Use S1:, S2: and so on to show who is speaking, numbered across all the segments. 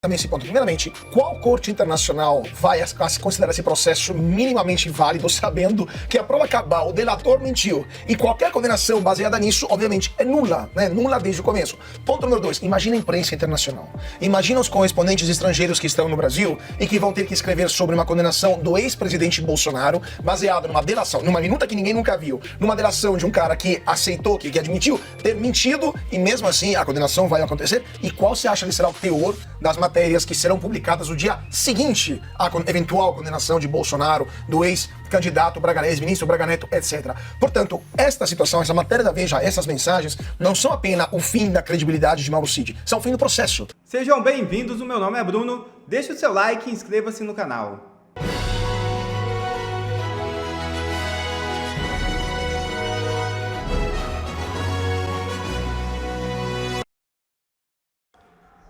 S1: também esse ponto. Primeiramente, qual corte internacional vai considerar esse processo minimamente válido, sabendo que a prova cabal, o delator mentiu, e qualquer condenação baseada nisso, obviamente, é nula, né? Nula desde o começo. Ponto número 2, imagina a imprensa internacional. Imagina os correspondentes estrangeiros que estão no Brasil e que vão ter que escrever sobre uma condenação do ex-presidente Bolsonaro, baseado numa delação, numa minuta que ninguém nunca viu, numa delação de um cara que aceitou, que admitiu ter mentido, e mesmo assim a condenação vai acontecer. E qual você acha que será o teor das matérias que serão publicadas no dia seguinte à eventual condenação de Bolsonaro, do ex-candidato Braga, ex-ministro Braga Neto, etc. Portanto, esta situação, essa matéria da Veja, essas mensagens, não são apenas o fim da credibilidade de Mauro Cid, são o fim do processo.
S2: Sejam bem-vindos, o meu nome é Bruno, deixe o seu like e inscreva-se no canal.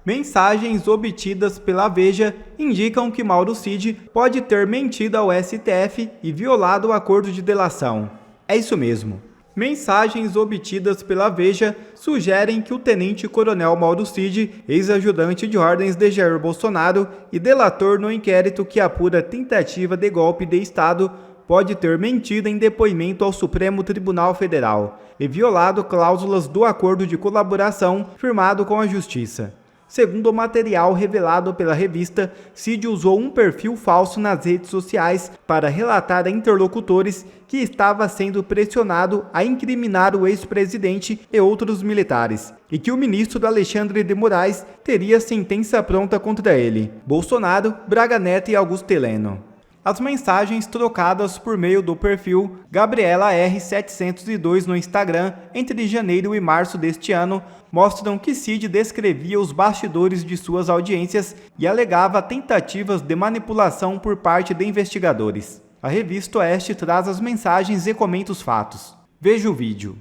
S2: Mensagens obtidas pela Veja indicam que Mauro Cid pode ter mentido ao STF e violado o acordo de delação. É isso mesmo. Mensagens obtidas pela Veja sugerem que o tenente-coronel Mauro Cid, ex-ajudante de ordens de Jair Bolsonaro e delator no inquérito que apura tentativa de golpe de Estado, pode ter mentido em depoimento ao Supremo Tribunal Federal e violado cláusulas do acordo de colaboração firmado com a Justiça. Segundo o material revelado pela revista, Cid usou um perfil falso nas redes sociais para relatar a interlocutores que estava sendo pressionado a incriminar o ex-presidente e outros militares, e que o ministro Alexandre de Moraes teria sentença pronta contra ele, Bolsonaro, Braga Neto e Augusto Heleno. As mensagens trocadas por meio do perfil Gabriela R702 no Instagram entre janeiro e março deste ano mostram que Cid descrevia os bastidores de suas audiências e alegava tentativas de manipulação por parte de investigadores. A revista Oeste traz as mensagens e comenta os fatos. Veja o vídeo.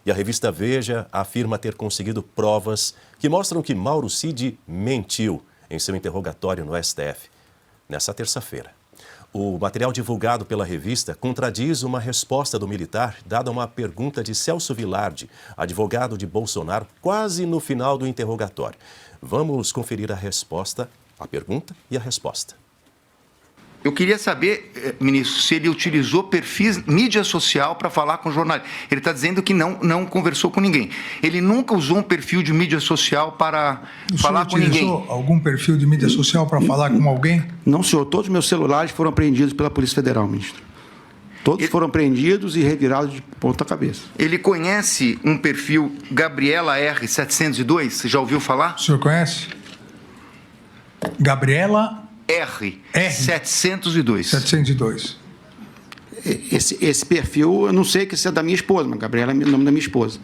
S3: E a revista Veja afirma ter conseguido provas que mostram que Mauro Cid mentiu em seu interrogatório no STF nessa terça-feira. O material divulgado pela revista contradiz uma resposta do militar dada a uma pergunta de Celso Vilardi, advogado de Bolsonaro, quase no final do interrogatório. Vamos conferir a resposta, a pergunta e a resposta.
S4: Eu queria saber, ministro, se ele utilizou perfis mídia social para falar com jornalistas. Ele está dizendo que não conversou com ninguém. Ele nunca usou um perfil de mídia social para falar com ninguém.
S5: O senhor utilizou algum perfil de mídia social para falar com alguém?
S6: Não, senhor. Todos os meus celulares foram apreendidos pela Polícia Federal, ministro. Todos foram apreendidos e revirados de ponta cabeça.
S4: Ele conhece um perfil Gabriela R702? Você já ouviu falar?
S5: O senhor conhece? Gabriela
S4: R702.
S5: 702.
S6: Esse perfil, eu não sei que se é da minha esposa, mas Gabriela é o nome da minha esposa.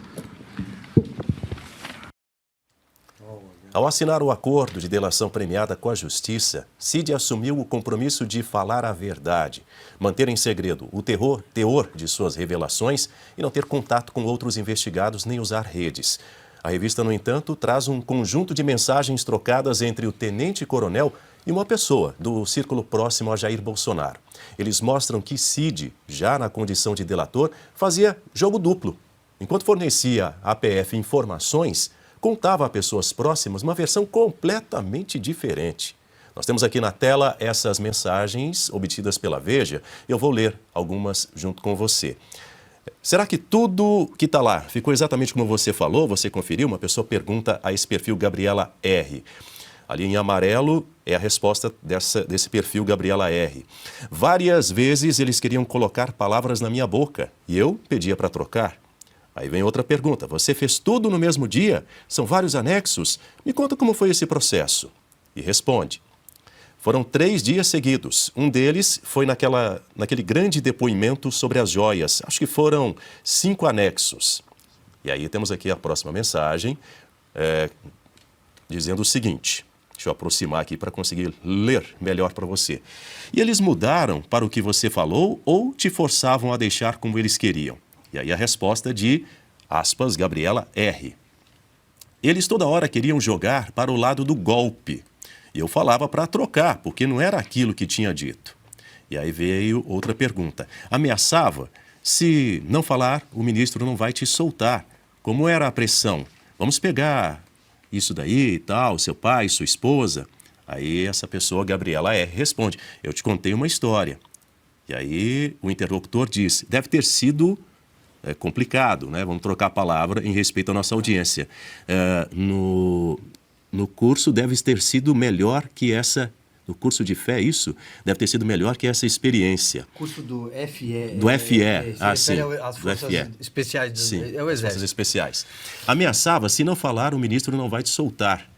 S3: Ao assinar o acordo de delação premiada com a Justiça, Cid assumiu o compromisso de falar a verdade, manter em segredo o teor de suas revelações e não ter contato com outros investigados nem usar redes. A revista, no entanto, traz um conjunto de mensagens trocadas entre o tenente-coronel e uma pessoa do círculo próximo a Jair Bolsonaro. Eles mostram que Cid, já na condição de delator, fazia jogo duplo. Enquanto fornecia à PF informações, contava a pessoas próximas uma versão completamente diferente. Nós temos aqui na tela essas mensagens obtidas pela Veja. Eu vou ler algumas junto com você. Será que tudo que está lá ficou exatamente como você falou? Você conferiu? Uma pessoa pergunta a esse perfil Gabriela R. Ali em amarelo é a resposta desse perfil Gabriela R. Várias vezes eles queriam colocar palavras na minha boca e eu pedia para trocar. Aí vem outra pergunta. Você fez tudo no mesmo dia? São vários anexos? Me conta como foi esse processo. E responde. Foram 3 dias seguidos. Um deles foi naquele grande depoimento sobre as joias. Acho que foram 5 anexos. E aí temos aqui a próxima mensagem, dizendo o seguinte. Deixa eu aproximar aqui para conseguir ler melhor para você. E eles mudaram para o que você falou ou te forçavam a deixar como eles queriam? E aí a resposta de, aspas, Gabriela R. Eles toda hora queriam jogar para o lado do golpe. E eu falava para trocar, porque não era aquilo que tinha dito. E aí veio outra pergunta. Ameaçava? Se não falar, o ministro não vai te soltar. Como era a pressão? Vamos pegar isso daí e tal, seu pai, sua esposa. Aí essa pessoa, Gabriela R., responde: eu te contei uma história. E aí o interlocutor diz: deve ter sido complicado, né? Vamos trocar a palavra em respeito à nossa audiência. No curso deve ter sido melhor que essa... No curso de fé, isso deve ter sido melhor que essa experiência.
S7: Curso do FE.
S3: Do FE, sim.
S7: As
S3: do
S7: forças
S3: FE.
S7: especiais,
S3: Sim,
S7: é o
S3: Forças
S7: Exército.
S3: Especiais. Ameaçava: se não falar, o ministro não vai te soltar.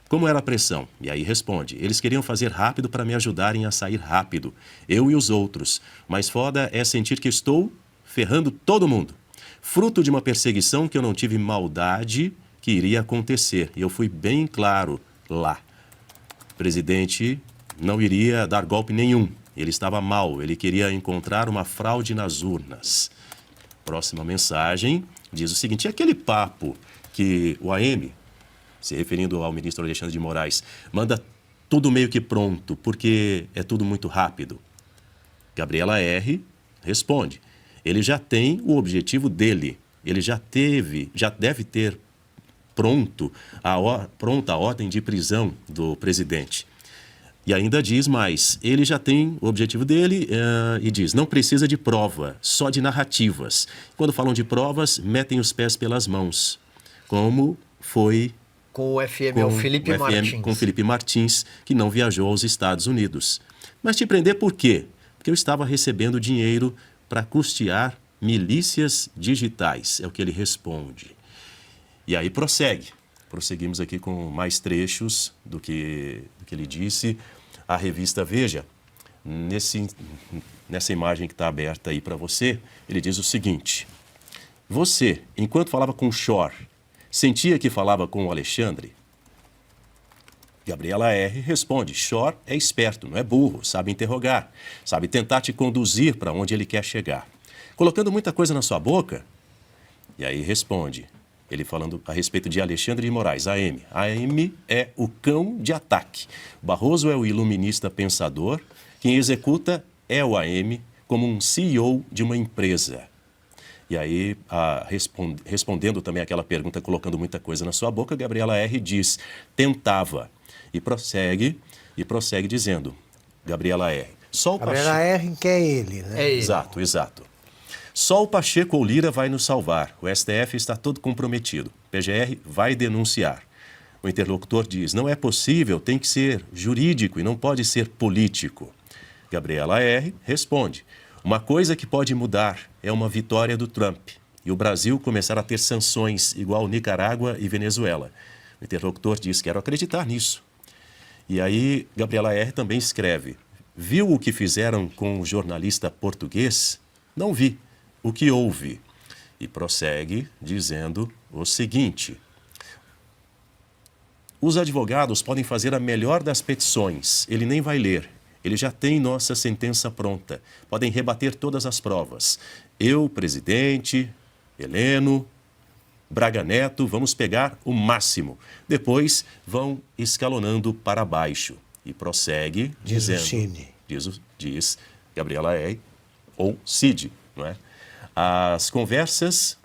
S3: Como era a pressão? E aí responde: eles queriam fazer rápido para me ajudarem a sair rápido, eu e os outros. Mas foda é sentir que estou ferrando todo mundo. Fruto de uma perseguição que eu não tive maldade que iria acontecer. E eu fui bem claro lá. O presidente não iria dar golpe nenhum. Ele estava mal, ele queria encontrar uma fraude nas urnas. Próxima mensagem diz o seguinte: e aquele papo que o AM, se referindo ao ministro Alexandre de Moraes, manda tudo meio que pronto, porque é tudo muito rápido. Gabriela R. responde: ele já tem o objetivo dele, ele já deve ter pronta a ordem de prisão do presidente. E ainda diz mais: ele já tem o objetivo dele e diz: não precisa de prova, só de narrativas. Quando falam de provas, metem os pés pelas mãos, como foi
S7: Com o FM, o Felipe Martins.
S3: com Felipe Martins, que não viajou aos Estados Unidos. Mas te prender por quê? Porque eu estava recebendo dinheiro para custear milícias digitais, é o que ele responde. E aí prosseguimos aqui com mais trechos do que ele disse à revista Veja. Nessa imagem que está aberta aí para você, ele diz o seguinte: você, enquanto falava com o Shor, sentia que falava com o Alexandre? Gabriela R. responde: Shor é esperto, não é burro, sabe interrogar, sabe tentar te conduzir para onde ele quer chegar. Colocando muita coisa na sua boca? E aí responde, ele falando a respeito de Alexandre de Moraes, AM. AM é o cão de ataque. Barroso é o iluminista pensador. Quem executa é o AM como um CEO de uma empresa. E aí, respondendo também aquela pergunta, colocando muita coisa na sua boca, Gabriela R. diz: tentava. E prossegue dizendo, Gabriela R. Só o
S8: Gabriela R. que é ele, né?
S7: É ele.
S3: Exato. Só o Pacheco ou Lira vai nos salvar. O STF está todo comprometido. PGR vai denunciar. O interlocutor diz: não é possível, tem que ser jurídico e não pode ser político. Gabriela R. responde: uma coisa que pode mudar é uma vitória do Trump e o Brasil começar a ter sanções igual Nicarágua e Venezuela. O interlocutor diz: quero acreditar nisso. E aí Gabriela R. também escreve: viu o que fizeram com o jornalista português? Não vi. O que houve? E prossegue dizendo o seguinte: os advogados podem fazer a melhor das petições, ele nem vai ler. Ele já tem nossa sentença pronta. Podem rebater todas as provas. Eu, presidente, Heleno, Braga Neto, vamos pegar o máximo. Depois vão escalonando para baixo. E prossegue
S8: Diz
S3: dizendo...
S8: o Cid.
S3: Diz Gabriela R. ou Cid, não é? As conversas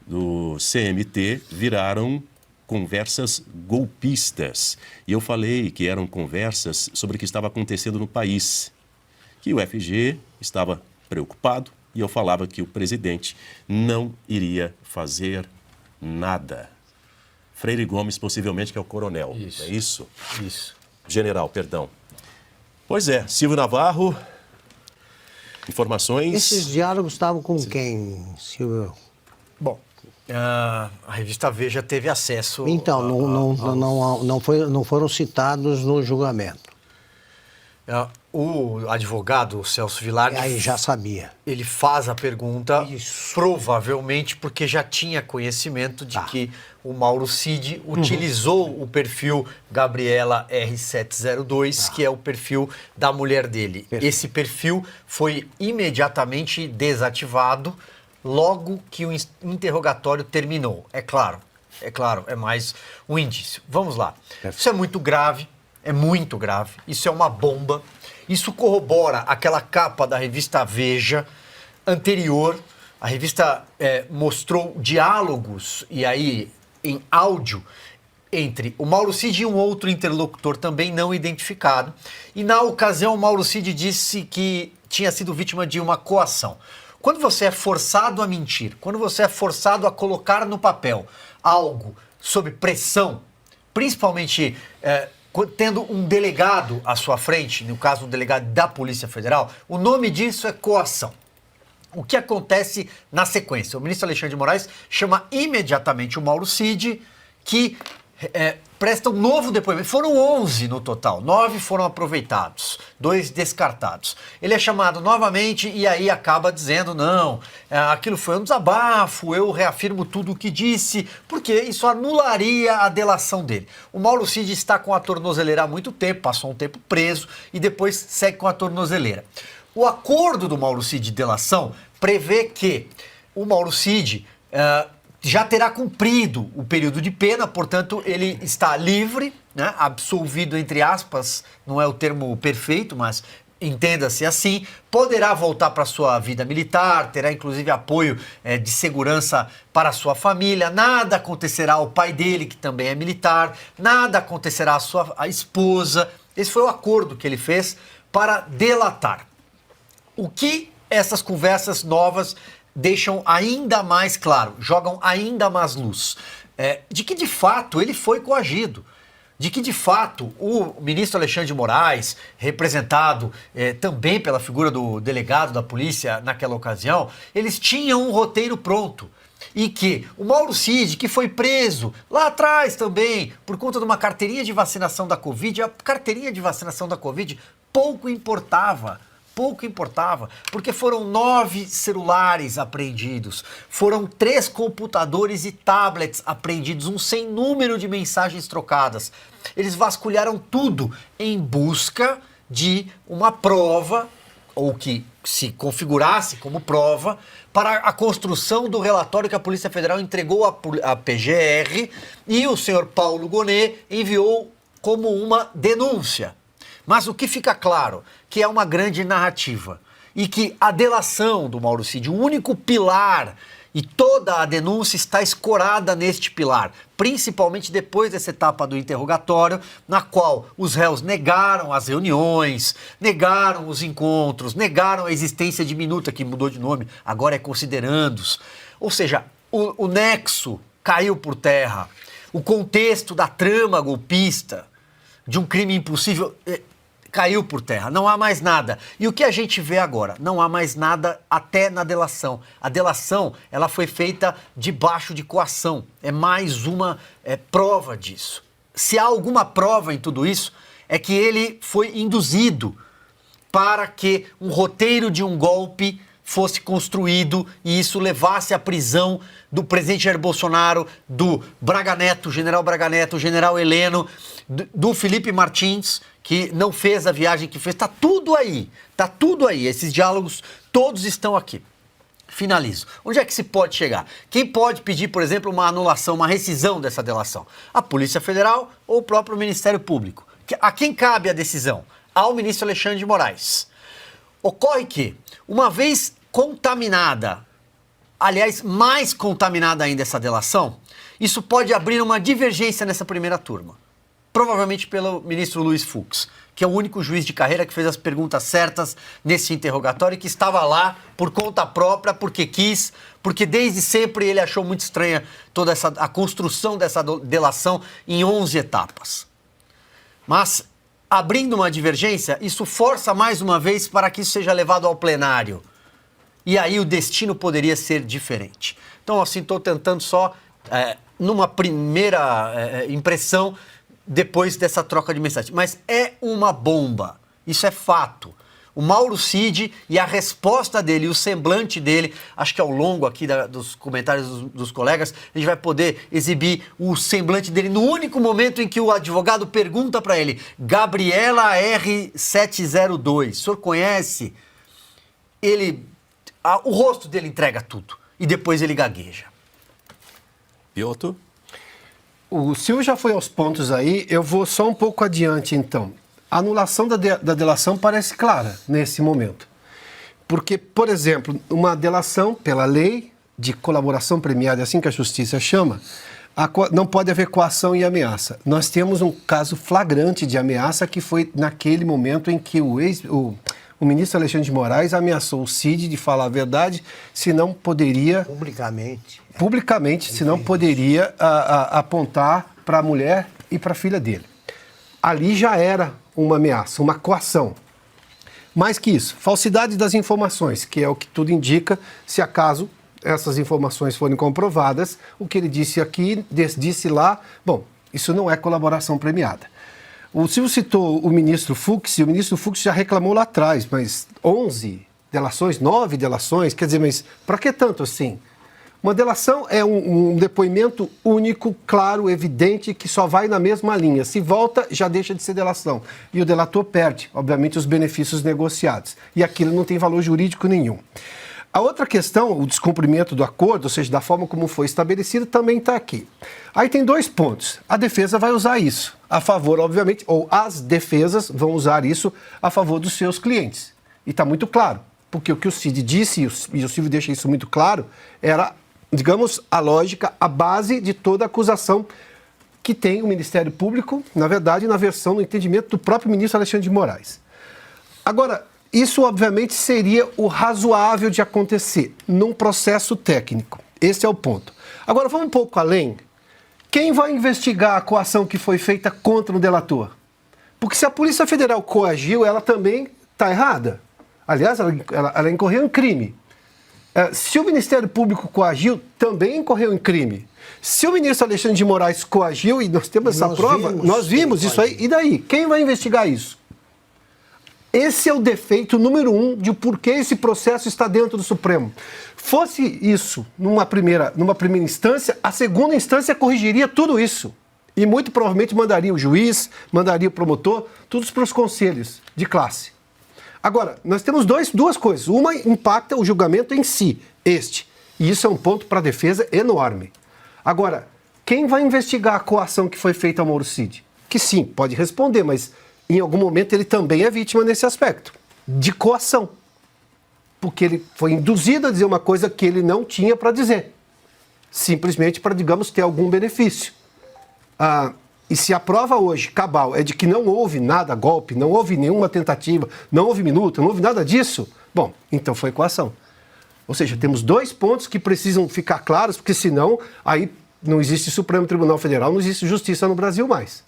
S3: do CMT viraram conversas golpistas. E eu falei que eram conversas sobre o que estava acontecendo no país, que o FG estava preocupado e eu falava que o presidente não iria fazer nada. Freire Gomes, possivelmente, que é o coronel.
S7: Isso.
S3: É isso?
S7: Isso.
S3: General, perdão. Pois é, Silvio Navarro, informações...
S8: Esses diálogos estavam com quem, Silvio?
S7: Bom, a revista Veja teve acesso...
S8: Então, não foram citados no julgamento.
S7: O advogado Celso Vilar...
S8: Aí já sabia.
S7: Ele faz a pergunta,
S8: Isso.
S7: provavelmente porque já tinha conhecimento de que o Mauro Cid utilizou o perfil Gabriela R702, que é o perfil da mulher dele.
S8: Perfeito.
S7: Esse perfil foi imediatamente desativado logo que o interrogatório terminou. É claro, é mais um indício. Vamos lá. Isso é muito grave. Isso é uma bomba. Isso corrobora aquela capa da revista Veja anterior. A revista mostrou diálogos, e aí em áudio, entre o Mauro Cid e um outro interlocutor também não identificado. E na ocasião o Mauro Cid disse que tinha sido vítima de uma coação. Quando você é forçado a mentir, quando você é forçado a colocar no papel algo sob pressão, principalmente tendo um delegado à sua frente, no caso um delegado da Polícia Federal, o nome disso é coação. O que acontece na sequência? O ministro Alexandre de Moraes chama imediatamente o Mauro Cid, que presta um novo depoimento. Foram 11 no total, 9 foram aproveitados, 2 descartados. Ele é chamado novamente e aí acaba dizendo, não, aquilo foi um desabafo, eu reafirmo tudo o que disse, porque isso anularia a delação dele. O Mauro Cid está com a tornozeleira há muito tempo, passou um tempo preso e depois segue com a tornozeleira. O acordo do Mauro Cid de delação prevê que o Mauro Cid já terá cumprido o período de pena, portanto, ele está livre, né, absolvido, entre aspas, não é o termo perfeito, mas entenda-se assim, poderá voltar para a sua vida militar, terá inclusive apoio de segurança para a sua família, nada acontecerá ao pai dele, que também é militar, nada acontecerá à sua esposa. Esse foi o acordo que ele fez para delatar. O que essas conversas novas deixam ainda mais claro, jogam ainda mais luz, de que de fato ele foi coagido, de que de fato o ministro Alexandre de Moraes, representado também pela figura do delegado da polícia naquela ocasião, eles tinham um roteiro pronto. E que o Mauro Cid, que foi preso lá atrás também, por conta de uma carteirinha de vacinação da Covid, a carteirinha de vacinação da Covid pouco importava, porque foram 9 celulares apreendidos, foram 3 computadores e tablets apreendidos, um sem número de mensagens trocadas. Eles vasculharam tudo em busca de uma prova, ou que se configurasse como prova, para a construção do relatório que a Polícia Federal entregou à PGR e o senhor Paulo Gonet enviou como uma denúncia. Mas o que fica claro, que é uma grande narrativa e que a delação do Mauro Cid, o único pilar, e toda a denúncia está escorada neste pilar, principalmente depois dessa etapa do interrogatório, na qual os réus negaram as reuniões, negaram os encontros, negaram a existência de minuta, que mudou de nome, agora é considerandos. Ou seja, o nexo caiu por terra, o contexto da trama golpista, de um crime impossível, caiu por terra, não há mais nada. E o que a gente vê agora? Não há mais nada até na delação. A delação, ela foi feita debaixo de coação. É mais uma prova disso. Se há alguma prova em tudo isso, é que ele foi induzido para que um roteiro de um golpe fosse construído e isso levasse à prisão do presidente Jair Bolsonaro, do Braga Neto, general Braga Neto, general Heleno, do Felipe Martins, que não fez a viagem que fez. Tá tudo aí. Esses diálogos todos estão aqui. Finalizo. Onde é que se pode chegar? Quem pode pedir, por exemplo, uma anulação, uma rescisão dessa delação? A Polícia Federal ou o próprio Ministério Público? A quem cabe a decisão? Ao ministro Alexandre de Moraes. Ocorre que, uma vez contaminada, aliás, mais contaminada ainda essa delação, isso pode abrir uma divergência nessa primeira turma. Provavelmente pelo ministro Luiz Fux, que é o único juiz de carreira que fez as perguntas certas nesse interrogatório e que estava lá por conta própria, porque quis, porque desde sempre ele achou muito estranha toda a construção dessa delação em 11 etapas. Mas, abrindo uma divergência, isso força mais uma vez para que isso seja levado ao plenário. E aí o destino poderia ser diferente. Então, assim, estou tentando só, numa primeira impressão, depois dessa troca de mensagem. Mas é uma bomba. Isso é fato. O Mauro Cid e a resposta dele, o semblante dele, acho que ao longo aqui dos comentários dos colegas, a gente vai poder exibir o semblante dele no único momento em que o advogado pergunta para ele, Gabriela R702, o senhor conhece? O rosto dele entrega tudo e depois ele gagueja.
S3: Piotr?
S9: O senhor já foi aos pontos aí, eu vou só um pouco adiante então. A anulação da delação parece clara nesse momento. Porque, por exemplo, uma delação pela lei de colaboração premiada, assim que a justiça chama, Não pode haver coação e ameaça. Nós temos um caso flagrante de ameaça que foi naquele momento em que o ministro Alexandre de Moraes ameaçou o Cid de falar a verdade, senão poderia... Publicamente, senão poderia apontar para a mulher e para a filha dele. Ali já era uma ameaça, uma coação. Mais que isso, falsidade das informações, que é o que tudo indica, se acaso essas informações forem comprovadas, o que ele disse aqui, disse lá, bom, isso não é colaboração premiada. O Silvio citou o ministro Fux, e o ministro Fux já reclamou lá atrás, mas 11 delações, 9 delações, quer dizer, mas para que tanto assim? Uma delação é um depoimento único, claro, evidente, que só vai na mesma linha. Se volta, já deixa de ser delação. E o delator perde, obviamente, os benefícios negociados. E aquilo não tem valor jurídico nenhum. A outra questão, o descumprimento do acordo, ou seja, da forma como foi estabelecido, também está aqui. Aí tem 2 pontos. A defesa vai usar isso a favor, obviamente, ou as defesas vão usar isso a favor dos seus clientes. E está muito claro, porque o que o Cid disse, e o Silvio deixa isso muito claro, era, digamos, a lógica, a base de toda a acusação que tem o Ministério Público, na verdade, na versão, no entendimento do próprio ministro Alexandre de Moraes. Agora, isso, obviamente, seria o razoável de acontecer num processo técnico. Esse é o ponto. Agora, vamos um pouco além. Quem vai investigar a coação que foi feita contra o delator? Porque se a Polícia Federal coagiu, ela também está errada. Aliás, ela incorreu em crime. Se o Ministério Público coagiu, também incorreu em crime. Se o ministro Alexandre de Moraes coagiu, e nós temos essa prova, nós vimos isso aí, e daí? Quem vai investigar isso? Esse é o defeito número 1 de porquê esse processo está dentro do Supremo. Fosse isso numa primeira instância, a segunda instância corrigiria tudo isso. E muito provavelmente mandaria o juiz, mandaria o promotor, todos para os conselhos de classe. Agora, nós temos duas coisas. Uma impacta o julgamento em si, e isso é um ponto para a defesa enorme. Agora, quem vai investigar a coação que foi feita ao Mauro Cid? Que sim, pode responder, mas em algum momento ele também é vítima nesse aspecto, de coação. Porque ele foi induzido a dizer uma coisa que ele não tinha para dizer. Simplesmente para, digamos, ter algum benefício. E se a prova hoje, cabal, é de que não houve nada golpe, não houve nenhuma tentativa, não houve minuta, não houve nada disso, bom, então foi coação. Ou seja, temos 2 pontos que precisam ficar claros, porque senão aí não existe Supremo Tribunal Federal, não existe justiça no Brasil mais.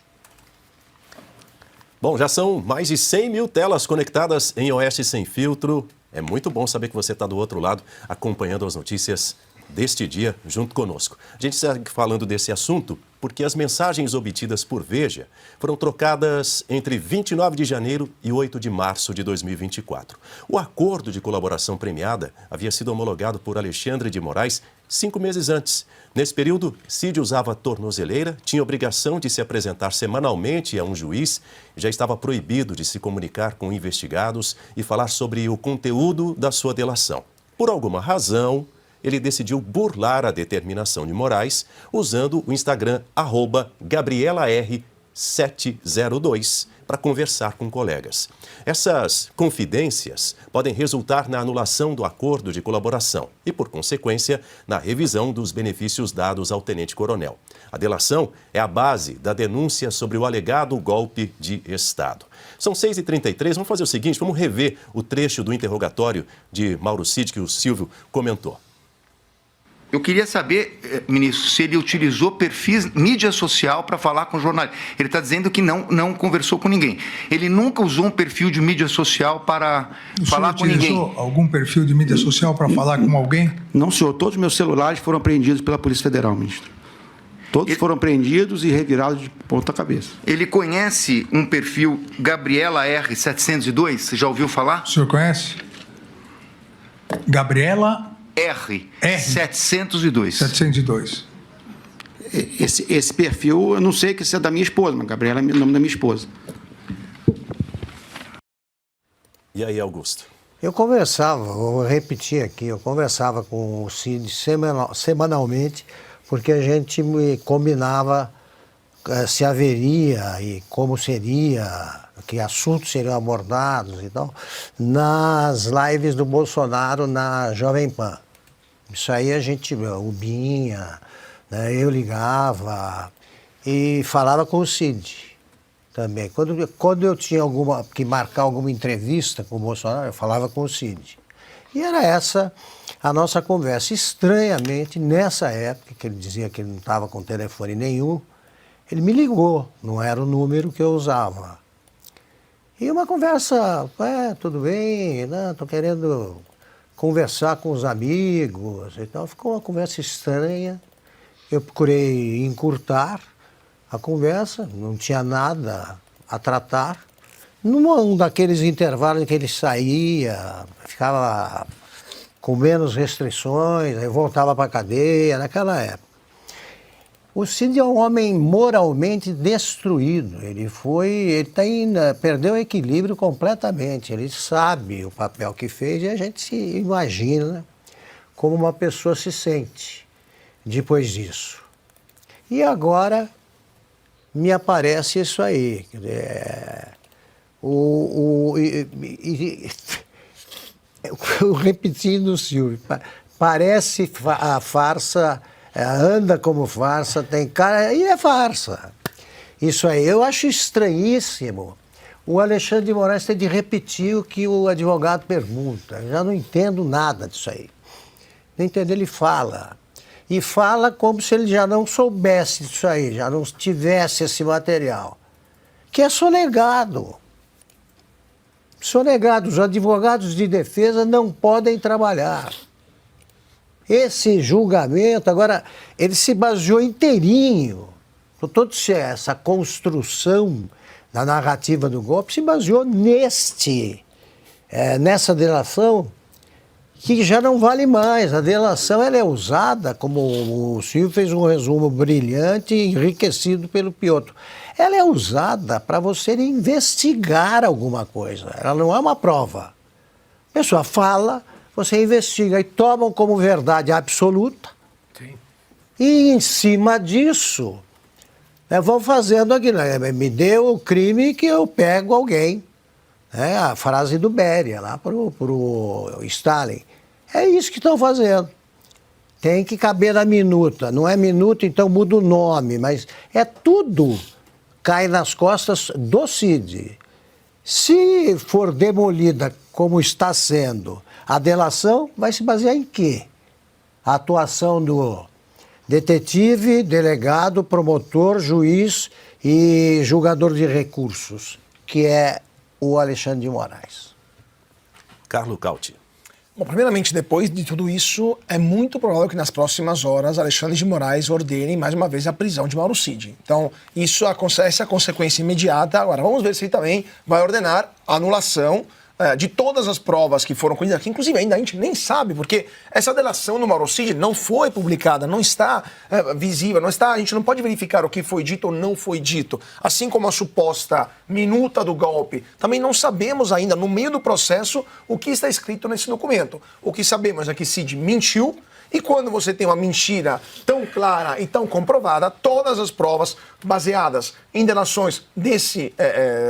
S3: Bom, já são mais de 100 mil telas conectadas em Oeste Sem Filtro. É muito bom saber que você está do outro lado, acompanhando as notícias deste dia junto conosco. A gente segue falando desse assunto porque as mensagens obtidas por Veja foram trocadas entre 29 de janeiro e 8 de março de 2024. O acordo de colaboração premiada havia sido homologado por Alexandre de Moraes 5 meses antes. Nesse período, Cid usava tornozeleira, tinha obrigação de se apresentar semanalmente a um juiz, já estava proibido de se comunicar com investigados e falar sobre o conteúdo da sua delação. Por alguma razão, ele decidiu burlar a determinação de Moraes usando o Instagram @GabrielaR702 para conversar com colegas. Essas confidências podem resultar na anulação do acordo de colaboração e, por consequência, na revisão dos benefícios dados ao tenente-coronel. A delação é a base da denúncia sobre o alegado golpe de Estado. São 6h33, vamos fazer o seguinte, vamos rever o trecho do interrogatório de Mauro Cid que o Silvio comentou.
S4: Eu queria saber, ministro, se ele utilizou perfis mídia social para falar com jornalistas. Ele está dizendo que não conversou com ninguém. Ele nunca usou um perfil de mídia social para falar com ninguém.
S5: O senhor utilizou algum perfil de mídia social para falar com alguém?
S6: Não, senhor. Todos os meus celulares foram apreendidos pela Polícia Federal, ministro. Todos foram apreendidos e revirados de ponta cabeça.
S4: Ele conhece um perfil Gabriela R702? Você já ouviu falar?
S5: O senhor conhece? Gabriela
S4: R702.
S5: 702.
S6: Esse perfil, eu não sei que é da minha esposa, mas Gabriela é o nome da minha esposa.
S3: E aí, Augusto?
S8: Eu conversava, vou repetir aqui, eu conversava com o Cid semanalmente, porque a gente combinava se haveria e como seria, que assuntos seriam abordados e tal, nas lives do Bolsonaro na Jovem Pan. Isso aí a gente, o Binha, né? Eu ligava e falava com o Cid também. Quando eu tinha que marcar alguma entrevista com o Bolsonaro, eu falava com o Cid. E era essa a nossa conversa. Estranhamente, nessa época, que ele dizia que ele não estava com telefone nenhum, ele me ligou, não era o número que eu usava. E uma conversa, tudo bem, estou querendo conversar com os amigos e tal. Ficou uma conversa estranha. Eu procurei encurtar a conversa, não tinha nada a tratar. Num daqueles intervalos em que ele saía, ficava com menos restrições, aí voltava para a cadeia, naquela época. O Cid é um homem moralmente destruído. Ele perdeu o equilíbrio completamente. Ele sabe o papel que fez e a gente se imagina como uma pessoa se sente depois disso. E agora me aparece isso aí. Repetindo o Silvio, parece a farsa, anda como farsa, tem cara, e é farsa. Isso aí, eu acho estranhíssimo. O Alexandre de Moraes tem de repetir o que o advogado pergunta. Eu já não entendo nada disso aí. Não entendo, ele fala. E fala como se ele já não soubesse disso aí, já não tivesse esse material. Que é sonegado. Sonegado. Os advogados de defesa não podem trabalhar. Esse julgamento, agora, ele se baseou inteirinho. Toda essa construção da narrativa do golpe se baseou nessa delação, que já não vale mais. A delação ela é usada, como o Silvio fez um resumo brilhante e enriquecido pelo Piotr. Ela é usada para você investigar alguma coisa. Ela não é uma prova. A pessoa fala, você investiga e tomam como verdade absoluta. Sim. E em cima disso, vão fazendo aquilo. Me deu o crime que eu pego alguém. A frase do Beria lá pro Stalin. É isso que estão fazendo. Tem que caber na minuta. Não é minuta, então muda o nome, mas é tudo cai nas costas do Cid. Se for demolida como está sendo a delação, vai se basear em quê? A atuação do detetive, delegado, promotor, juiz e julgador de recursos, que é o Alexandre de Moraes.
S3: Carlo Cauti.
S1: Bom, primeiramente, depois de tudo isso, é muito provável que nas próximas horas Alexandre de Moraes ordene mais uma vez a prisão de Mauro Cid. Então, essa é a consequência imediata. Agora, vamos ver se ele também vai ordenar a anulação de todas as provas que foram colhidas aqui, inclusive ainda a gente nem sabe, porque essa delação do Mauro Cid não foi publicada, não está visível, a gente não pode verificar o que foi dito ou não foi dito, assim como a suposta minuta do golpe. Também não sabemos ainda, no meio do processo, o que está escrito nesse documento. O que sabemos é que Cid mentiu, e quando você tem uma mentira tão clara e tão comprovada, todas as provas baseadas em delações desse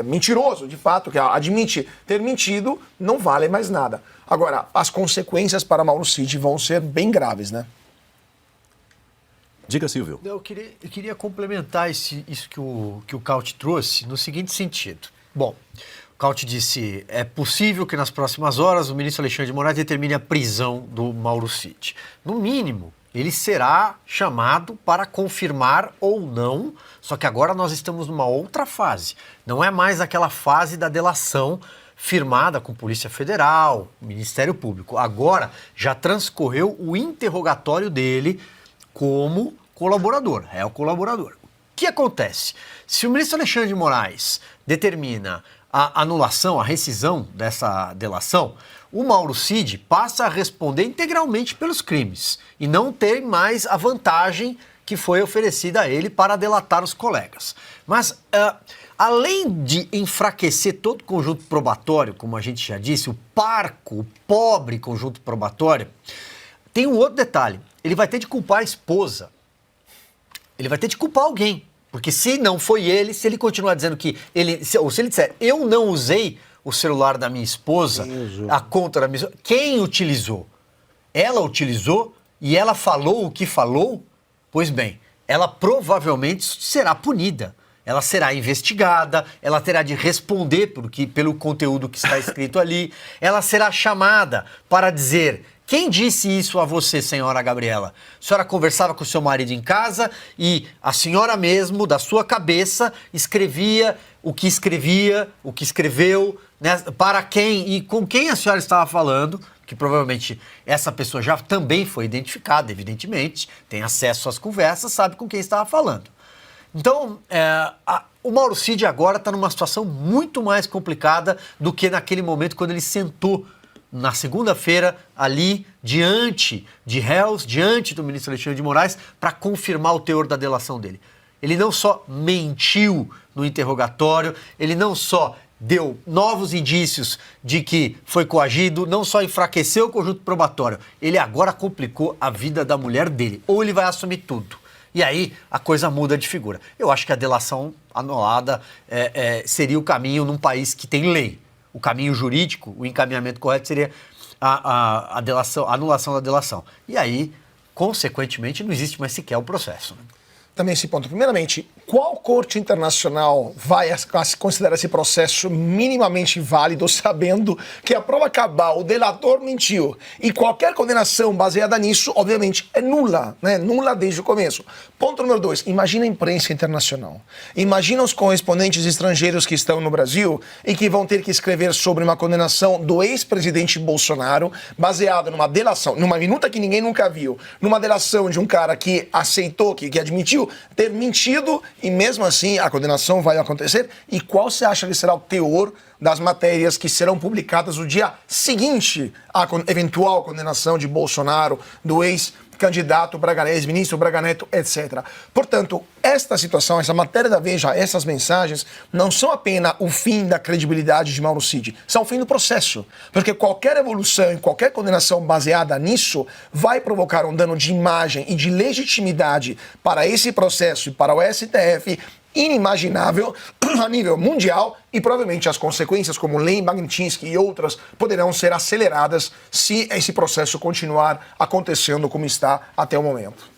S1: mentiroso, de fato, que admite ter mentido, não valem mais nada. Agora, as consequências para Mauro Cid vão ser bem graves, né?
S3: Diga, Silvio.
S7: Eu queria complementar isso que o Cauti trouxe no seguinte sentido. Bom, o Cauti disse, é possível que nas próximas horas o ministro Alexandre de Moraes determine a prisão do Mauro Cid. No mínimo, ele será chamado para confirmar ou não, só que agora nós estamos numa outra fase. Não é mais aquela fase da delação firmada com Polícia Federal, Ministério Público. Agora já transcorreu o interrogatório dele como colaborador, é o colaborador. O que acontece? Se o ministro Alexandre de Moraes determina a anulação, a rescisão dessa delação, o Mauro Cid passa a responder integralmente pelos crimes e não tem mais a vantagem que foi oferecida a ele para delatar os colegas. Mas, além de enfraquecer todo o conjunto probatório, como a gente já disse, o parco, o pobre conjunto probatório, tem um outro detalhe. Ele vai ter de culpar a esposa. Ele vai ter de culpar alguém. Porque se não foi ele, se ele continuar dizendo que ou se ele disser, eu não usei o celular da minha esposa, a conta da minha esposa, quem utilizou? Ela utilizou e ela falou o que falou? Pois bem, ela provavelmente será punida. Ela será investigada, ela terá de responder pelo conteúdo que está escrito ali, ela será chamada para dizer: quem disse isso a você, senhora Gabriela? A senhora conversava com o seu marido em casa e a senhora mesmo, da sua cabeça, escrevia, o que escreveu, né, para quem e com quem a senhora estava falando, que provavelmente essa pessoa já também foi identificada, evidentemente, tem acesso às conversas, sabe com quem estava falando. Então, o Mauro Cid agora está numa situação muito mais complicada do que naquele momento quando ele sentou na segunda-feira ali diante de réus, diante do ministro Alexandre de Moraes, para confirmar o teor da delação dele. Ele não só mentiu no interrogatório, ele não só deu novos indícios de que foi coagido, não só enfraqueceu o conjunto probatório, ele agora complicou a vida da mulher dele. Ou ele vai assumir tudo. E aí a coisa muda de figura. Eu acho que a delação anulada seria o caminho num país que tem lei. O caminho jurídico, o encaminhamento correto seria a anulação da delação. E aí, consequentemente, não existe mais sequer o processo.
S1: Também esse ponto. Primeiramente, qual corte internacional vai considerar esse processo minimamente válido, sabendo que a prova cabal, o delator mentiu, e qualquer condenação baseada nisso, obviamente, é nula, né? Nula desde o começo. Ponto número 2, imagina a imprensa internacional. Imagina os correspondentes estrangeiros que estão no Brasil e que vão ter que escrever sobre uma condenação do ex-presidente Bolsonaro, baseada numa delação, numa minuta que ninguém nunca viu, numa delação de um cara que aceitou, que admitiu ter mentido, e mesmo assim a condenação vai acontecer. E qual você acha que será o teor das matérias que serão publicadas no dia seguinte à eventual condenação de Bolsonaro, do ex-candidato Braga, ex-ministro Braga Neto, etc. Portanto, esta situação, essa matéria da Veja, essas mensagens, não são apenas o fim da credibilidade de Mauro Cid, são o fim do processo. Porque qualquer evolução e qualquer condenação baseada nisso vai provocar um dano de imagem e de legitimidade para esse processo e para o STF inimaginável a nível mundial, e provavelmente as consequências como Lei Magnitsky e outras poderão ser aceleradas se esse processo continuar acontecendo como está até o momento.